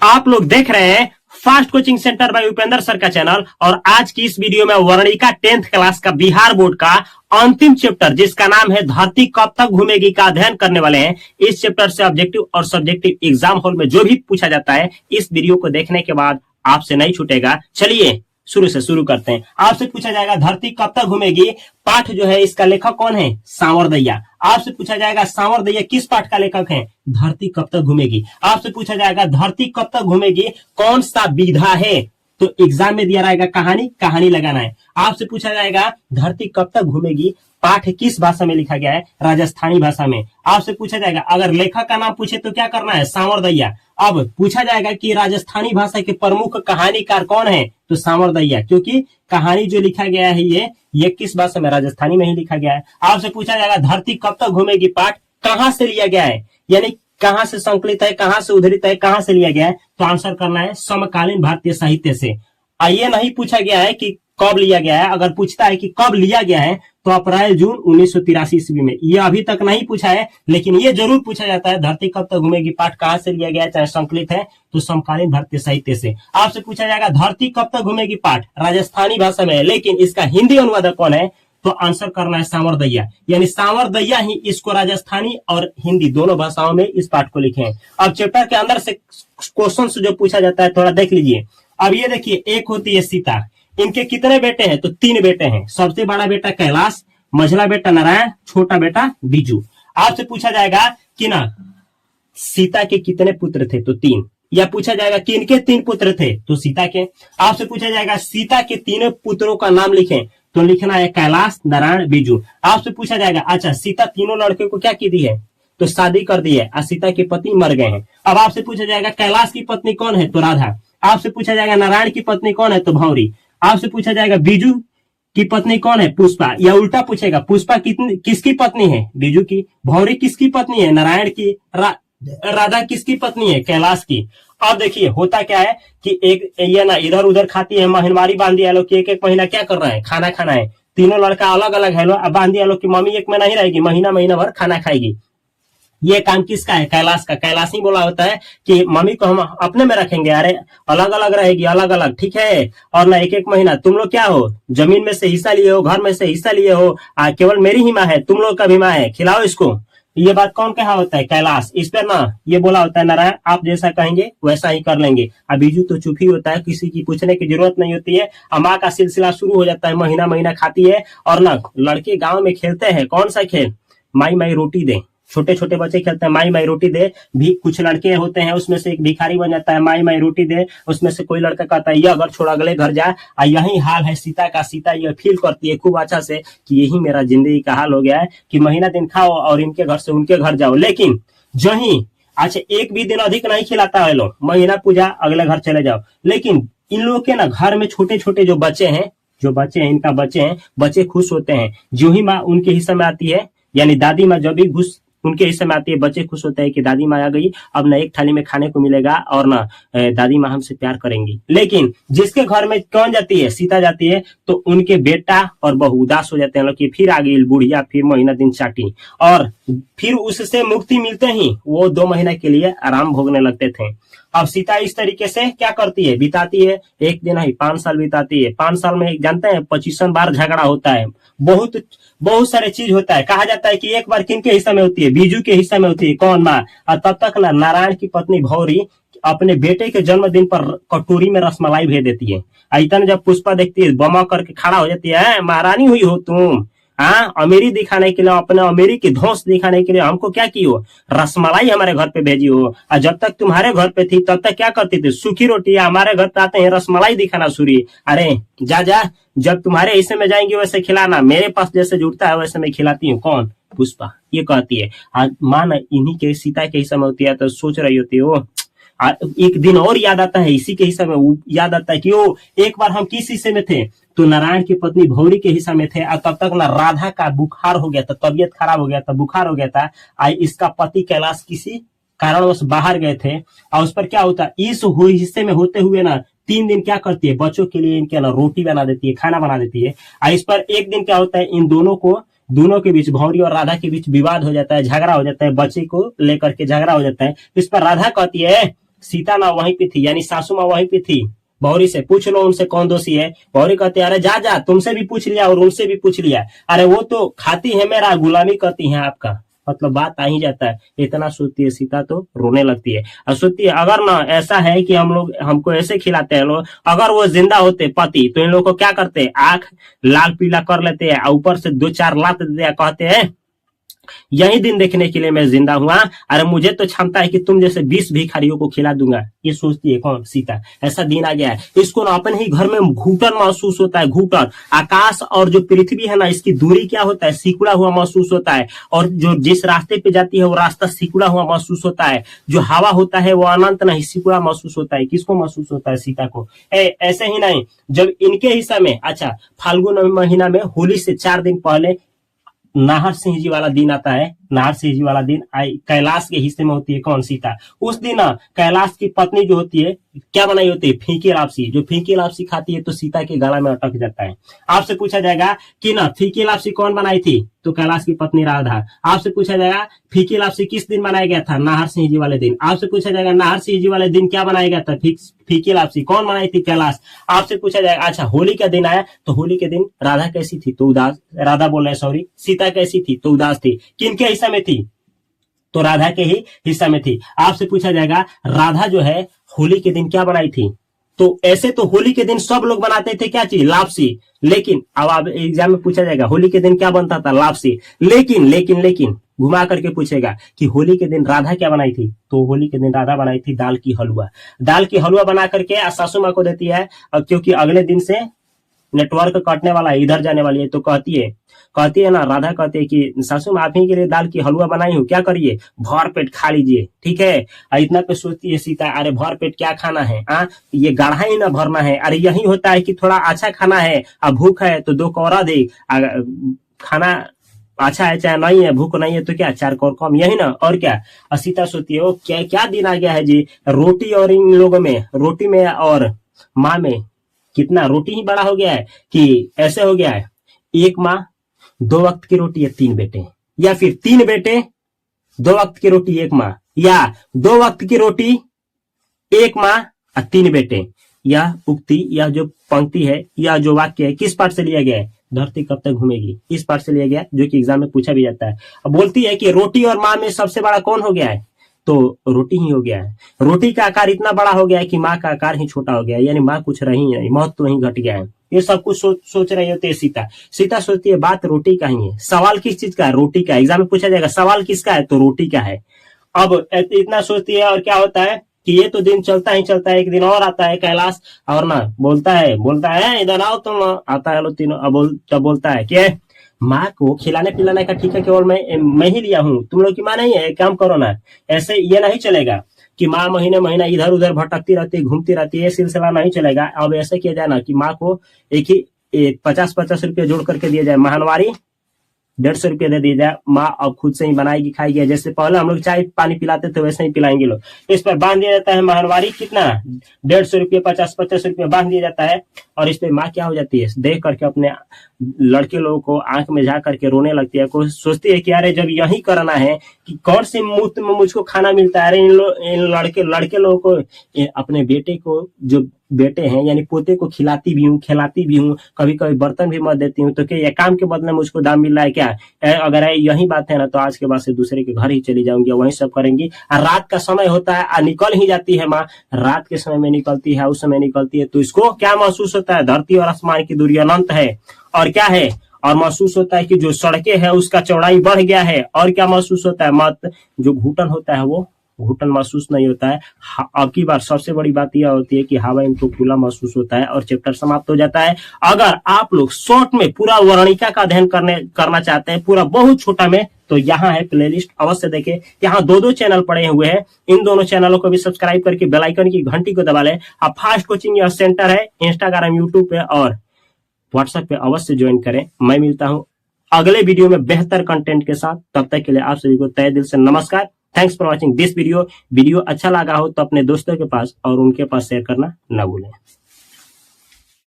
आप लोग देख रहे हैं fast coaching centre by Upendra sir का चैनल। और आज की इस वीडियो में वर्णिका 10th क्लास का बिहार बोर्ड का अंतिम चैप्टर जिसका नाम है धरती कब तक घूमेगी का अध्ययन करने वाले हैं। इस चैप्टर से ऑब्जेक्टिव और सब्जेक्टिव एग्जाम हॉल में जो भी पूछा जाता है इस वीडियो को देखने के बाद आपसे नहीं छूटेगा। चलिए शुरू से शुरू करते हैं। आपसे पूछा जाएगा धरती कब तक घूमेगी। पाठ जो है इसका लेखक कौन है? सांवरदैया। आपसे पूछा जाएगा सांवरदैया किस पाठ का लेखक है? धरती कब तक घूमेगी। आपसे पूछा जाएगा धरती कब तक घूमेगी कौन सा विधा है? तो एग्जाम में दिया रहेगा कहानी लगाना है। आपसे पूछा जाएगा धरती कब तक घूमेगी पाठ किस भाषा में लिखा गया है? राजस्थानी भाषा में। आपसे पूछा जाएगा अगर लेखक का नाम पूछे तो क्या करना है? सांवरदैया। अब पूछा जाएगा कि राजस्थानी भाषा के प्रमुख कहानीकार कौन है? तो सांवरदैया, क्योंकि कहानी जो लिखा गया है ये किस भाषा में? राजस्थानी में ही लिखा गया है। आपसे पूछा जाएगा धरती कब तक घूमेगी पाठ कहां से लिया गया है, यानी कहां से संकलित है, कहां से उद्धृत है, कहां से लिया गया है? तो आंसर करना है समकालीन भारतीय साहित्य से। ये नहीं पूछा गया है कि कब लिया गया है। अगर पूछता है कि कब लिया गया है तो अप्रैल जून 1983 ईस्वी में। ये अभी तक नहीं पूछा है, लेकिन ये जरूर पूछा जाता है धरती कब तक घूमेगी पाठ कहां से लिया गया है, चाहे संकलित है तो समकालीन भारतीय साहित्य से। आपसे पूछा जाएगा धरती कब तक घूमेगी पाठ राजस्थानी भाषा में है, लेकिन इसका हिंदी अनुवादक कौन है? तो आंसर करना है सांवरदैया, यानी सांवरदैया ही इसको राजस्थानी और हिंदी दोनों भाषाओं में इस पाठ को लिखे हैं। अब चैप्टर के अंदर से क्वेश्चन जो पूछा जाता है थोड़ा देख लीजिए। अब ये देखिए, एक होती है सीता, इनके कितने बेटे हैं? तो 3 बेटे हैं। सबसे बड़ा बेटा कैलाश, मझला बेटा नारायण, छोटा बेटा बीजू। आपसे पूछा जाएगा कि ना सीता के कितने पुत्र थे? तो 3। या पूछा जाएगा कि इनके 3 पुत्र थे? तो सीता के। आपसे पूछा जाएगा सीता के 3 पुत्रों का नाम लिखें, तो लिखना है कैलाश, नारायण, बीजू। आपसे पूछा जाएगा अच्छा सीता तीनों लड़के को क्या की दी है? तो शादी कर दी है और सीता के पति मर गए हैं। अब आपसे पूछा जाएगा कैलाश की पत्नी कौन है? तो राधा। आपसे पूछा जाएगा नारायण की पत्नी कौन है? तो भौरी। आपसे पूछा जाएगा बीजू की पत्नी कौन है? पुष्पा। या उल्टा पूछेगा पुष्पा किसकी पत्नी है? बीजू की। भौरी किसकी पत्नी है? नारायण की। राधा किसकी पत्नी है? कैलाश की। अब देखिए होता क्या है कि एक ये ना इधर उधर खाती है, महिनवारी बांध दिया लोग कि एक महीना क्या कर रहा है? खाना खाना है। तीनों लड़का अलग अलग है लो, अब बांध दिया लोग की मम्मी एक महीना ही रहेगी, महीना भर खाना खाएगी। ये काम किसका है? कैलाश का। कैलाश ही बोला होता है कि मम्मी को हम अपने में रखेंगे, अरे अलग अलग रहेगी, अलग अलग, ठीक है। और ना एक महीना तुम लोग क्या हो, जमीन में से हिस्सा लिए हो, घर में से हिस्सा लिए हो, केवल मेरी ही माँ है, तुम लोग का भी माँ है, खिलाओ इसको। ये बात कौन कहा होता है? कैलाश। इस पर ना ये बोला होता है नारायण आप जैसा कहेंगे वैसा ही कर लेंगे। अब बीजू तो चुप ही होता है, किसी की पूछने की जरूरत नहीं होती है। माँ का सिलसिला शुरू हो जाता है, महीना खाती है। और ना लड़के गाँव में खेलते हैं, कौन सा खेल? माई माई रोटी दे। छोटे छोटे बच्चे खेलते हैं माई माई रोटी दे। भी कुछ लड़के होते हैं उसमें से एक भिखारी बन जाता है, माई माई रोटी दे। उसमें से कोई लड़का कहता है ये अगर छोड़ अगले घर जाए। और यही हाल है सीता का। सीता ये फील करती है खूब अच्छा से कि यही मेरा जिंदगी का हाल हो गया है कि महीना दिन खाओ और इनके घर से उनके घर जाओ। लेकिन जही अच्छा एक भी दिन अधिक नहीं खिलाता है लोग, महीना पूजा अगले घर चले जाओ। लेकिन इन लोगों के ना घर में छोटे छोटे जो बच्चे हैं इनका बच्चे खुश होते हैं। जो ही माँ उनके हिस्से में आती है, यानी दादी माँ जब भी उनके हिस्से में आती है, बच्चे खुश होते हैं कि दादी माँ आ गई, अब ना एक थाली में खाने को मिलेगा और ना दादी माँ हमसे प्यार करेंगी। लेकिन जिसके घर में कौन जाती है? सीता जाती है, तो उनके बेटा और बहू उदास हो जाते हैं कि फिर आ गई बुढ़िया, फिर महीना दिन चाटी। और फिर उससे मुक्ति मिलते ही वो 2 महीना के लिए आराम भोगने लगते थे। अब सीता इस तरीके से क्या करती है? बिताती है, एक दिन ही 5 साल बिताती है। 5 साल में जानते हैं 25 बार झगड़ा होता है, बहुत सारे चीज होता है। कहा जाता है कि एक बार किनके हिस्से में होती है? बीजू के हिस्से में होती है। कौन? माँ। और तब तक ना नारायण की पत्नी भौरी अपने बेटे के जन्मदिन पर कटोरी में रसमलाई भेज देती है। इतने जब पुष्पा देखती है बमा करके खड़ा हो जाती है, महारानी हुई हो तुम, हाँ अमीरी दिखाने के लिए, अपने अमीरी की धौंस दिखाने के लिए हमको क्या की हो? रसमलाई हमारे घर पे भेजी हो। और जब तक तुम्हारे घर पे थी तब तक क्या करती थी? सूखी रोटी। हमारे घर पे आते हैं रसमलाई दिखाना शुरू। अरे जा जब तुम्हारे हिस्से में जाएंगे वैसे खिलाना, मेरे पास जैसे जुटता है वैसे मैं खिलाती हूँ। कौन? पुष्पा। ये कहती है। माँ ना इन्हीं के सीता के हिस्से में होती है, तो सोच रही होती है वो एक दिन और याद आता है, इसी के हिस्से में याद आता है कि वो एक बार हम किस हिस्से में थे? तो नारायण की पत्नी भौरी के हिस्सा में थे। और तब तक ना राधा का बुखार हो गया था, तबीयत खराब हो गया था, बुखार हो गया था। इसका पति कैलाश किसी कारणवश बाहर गए थे। और उस पर क्या होता है, इस हिस्से में होते हुए ना 3 दिन क्या करती है? बच्चों के लिए इनके ना रोटी बना देती है, खाना बना देती है। और इस पर एक दिन क्या होता है, इन दोनों के बीच, भौरी और राधा के बीच विवाद हो जाता है, झगड़ा हो जाता है, बच्चे को लेकर के झगड़ा हो जाता है। इस पर राधा कहती है सीता ना वहीं पे थी, यानी सासू माँ वहीं पे थी। बौरी से पूछ लो उनसे कौन दोषी है। बौरी कहते अरे जा जा, तुमसे भी पूछ लिया और उनसे भी पूछ लिया, अरे वो तो खाती है मेरा, गुलामी करती है आपका। मतलब बात आ ही जाता है। इतना सोचती है सीता तो रोने लगती है और सोचती है अगर ना ऐसा है कि हम लोग हमको ऐसे खिलाते हैं लोग, अगर वो जिंदा होते पति तो इन लोग को क्या करते, आंख लाल पीला कर लेते हैं, ऊपर से 2-4 लात देते हैं, कहते हैं यही दिन देखने के लिए मैं जिंदा हुआ, अरे मुझे तो क्षमता है कि तुम जैसे 20 भिखारियों को खिला दूंगा। ये सोचती है कौन, सीता। ऐसा दिन आ गया है, इसको ना अपने ही घर में घूटन महसूस होता है, घूटन। आकाश और जो पृथ्वी है ना, इसकी दूरी क्या होता है, सिकुड़ा हुआ महसूस होता है, और जो जिस रास्ते पे जाती है वो रास्ता सिकुड़ा हुआ महसूस होता है। जो हवा होता है वो अनंत नहीं, सिकुड़ा महसूस होता है। किसको महसूस होता है, सीता को। ऐसे ही नहीं, जब इनके हिस्सा में, अच्छा फाल्गुन महीना में होली से 4 दिन पहले नाहर सिंह जी वाला दिन आता है। नाहर सिंह जी वाला दिन कैलाश के हिस्से में होती है कौन, सीता। उस दिन कैलाश की पत्नी जो होती है क्या बनाई होती है, फीकी लापसी। जो फीकी लापसी खाती है तो सीता के गला में अटक जाता है। आपसे पूछा जाएगा कि ना फीकी लापसी कौन बनाई थी, तो कैलाश की पत्नी राधा। आपसे पूछा जाएगा फीकी लापसी किस दिन बनाया गया था, नाहर सिंह जी वाले दिन। आपसे पूछा जाएगा नाहर सिंह जी वाले दिन क्या बनाया गया था, फीकी लापसी कौन बनाई थी, कैलाश। आपसे पूछा जाएगा अच्छा होली का दिन आया तो होली के दिन राधा कैसी थी, तो उदास, राधा बोल रहे सॉरी, सीता कैसी थी, तो उदास थी। किनके हिस्सा में थी, तो राधा के ही हिस्सा में थी। आपसे पूछा जाएगा राधा जो है होली के दिन क्या बनाई थी, तो ऐसे तो होली के दिन सब लोग बनाते थे क्या चीज, लापसी। लेकिन अब एग्जाम में पूछा जाएगा होली के दिन क्या बनता था, लापसी। लेकिन लेकिन लेकिन घुमा करके पूछेगा कि होली के दिन राधा क्या बनाई थी, तो होली के दिन राधा बनाई थी दाल की हलवा। दाल की हलवा बना करके सासू माँ को देती है, क्योंकि अगले दिन से नेटवर्क कटने वाला है, इधर जाने वाली है, तो कहती है ना, राधा कहती है कि सासू माँ आप ही के लिए दाल की हलवा बनाई हूँ, क्या करिए भर पेट खा लीजिए, ठीक है। इतना पे सोचती है सीता, अरे भर पेट क्या खाना है, ये गाढ़ा ही ना भरना है। अरे यही होता है कि थोड़ा अच्छा खाना है, अब भूख है तो 2 कौरा दे, खाना अच्छा है चाहे नहीं है, भूख नहीं है तो क्या 4 कौर कम, यही ना, और क्या। सीता सोचती है वो क्या क्या दिन आ गया है जी, रोटी और इन लोगों में, रोटी में और माँ में कितना रोटी ही बड़ा हो गया है कि ऐसे हो गया है, एक माँ 2 वक्त की रोटी है 3 बेटे, या फिर 3 बेटे 2 वक्त की रोटी 1 माँ, या 2 वक्त की रोटी 1 माँ और 3 बेटे। यह उक्ति, यह जो पंक्ति है, यह जो वाक्य है, किस पाठ से लिया गया है, धरती कब तक घूमेगी, इस पाठ से लिया गया, जो कि एग्जाम में पूछा भी जाता है। अब बोलती है कि रोटी और माँ में सबसे बड़ा कौन हो गया है, तो रोटी ही हो गया है। रोटी का आकार इतना बड़ा हो गया है कि माँ का आकार ही छोटा हो गया है, यानी माँ कुछ रही नहीं, महत्व तो ही घट गया है। ये सब कुछ सोच रही होती है सीता। सीता सोचती है बात रोटी का ही है। सवाल किस चीज का है, रोटी का। एग्जाम में पूछा जाएगा सवाल किसका है, तो रोटी का है। अब इतना सोचती है, और क्या होता है कि ये तो दिन चलता ही चलता है। एक दिन और आता है कैलाश, और ना बोलता है इधर आओ तुम, आता है लो तीनों। अब तब बोलता है कि माँ को खिलाने पिलाने का ठीक है केवल मैं ही लिया हूँ, तुम लोग की माँ नहीं है, एक काम करो ना, ऐसे ये नहीं चलेगा कि माँ महीने महीना इधर उधर भटकती रहती है, घूमती रहती है, ये सिलसिला नहीं चलेगा। अब ऐसा किया जाए ना कि माँ को एक ही 50-50 रुपये जोड़ करके दिया जाए, महानवारी 150 रुपये दे दिया जाए। माँ अब खुद से ही बनाएगी खाएगी, जैसे पहले हम लोग चाय पानी पिलाते थे वैसे ही पिलाएंगे लोग। इस पर बांध दिया जाता है महानवारी, कितना 150 रुपये, 50-50 रुपये बांध दिया जाता है। और इस पे माँ क्या हो जाती है, देख करके अपने लड़के लोगों को आंख में जा करके रोने लगती है। कोई सोचती है कि अरे जब यही करना है कि कौन से मुफ्त में मुझको खाना मिलता है, अरे इन लड़के लोगों को, अपने बेटे को, जो बेटे हैं यानी पोते को खिलाती भी हूँ, खिलाती भी हूँ, कभी कभी बर्तन भी मत देती हूँ, तो क्या ये काम के बदले मुझको दाम मिल रहा है क्या। अगर यही बात है ना तो आज के बाद से दूसरे के घर ही चली जाऊंगी, वही सब करेंगी। और रात का समय होता है, निकल ही जाती है माँ, रात के समय में निकलती है, उस समय निकलती है, तो इसको क्या महसूस होता है, धरती और आसमान की दूरी अनंत है, और क्या है, और महसूस होता है कि जो सड़कें है उसका चौड़ाई बढ़ गया है। और क्या महसूस होता है, मत जो घुटन होता है वो घुटन महसूस नहीं होता है। अब की बार सबसे बड़ी बात यह होती है कि हवा इनको खुला महसूस होता है, और चैप्टर समाप्त हो जाता है। अगर आप लोग शॉर्ट में पूरा वर्णिका का अध्ययन करना चाहते हैं, पूरा बहुत छोटा में, तो यहाँ है प्लेलिस्ट, अवश्य देखें। यहाँ 2 चैनल पड़े हुए हैं, इन दोनों चैनलों को भी सब्सक्राइब करके बेल आइकन की घंटी को दबा लें। अब फास्ट कोचिंग यह सेंटर है इंस्टाग्राम, यूट्यूब पे और व्हाट्सएप पे अवश्य ज्वाइन करें। मैं मिलता हूं अगले वीडियो में बेहतर कंटेंट के साथ, तब तक के लिए आप सभी को तहे दिल से नमस्कार। Thanks for watching this video. Video अच्छा लगा हो तो अपने दोस्तों के पास और उनके पास शेयर करना ना भूलें।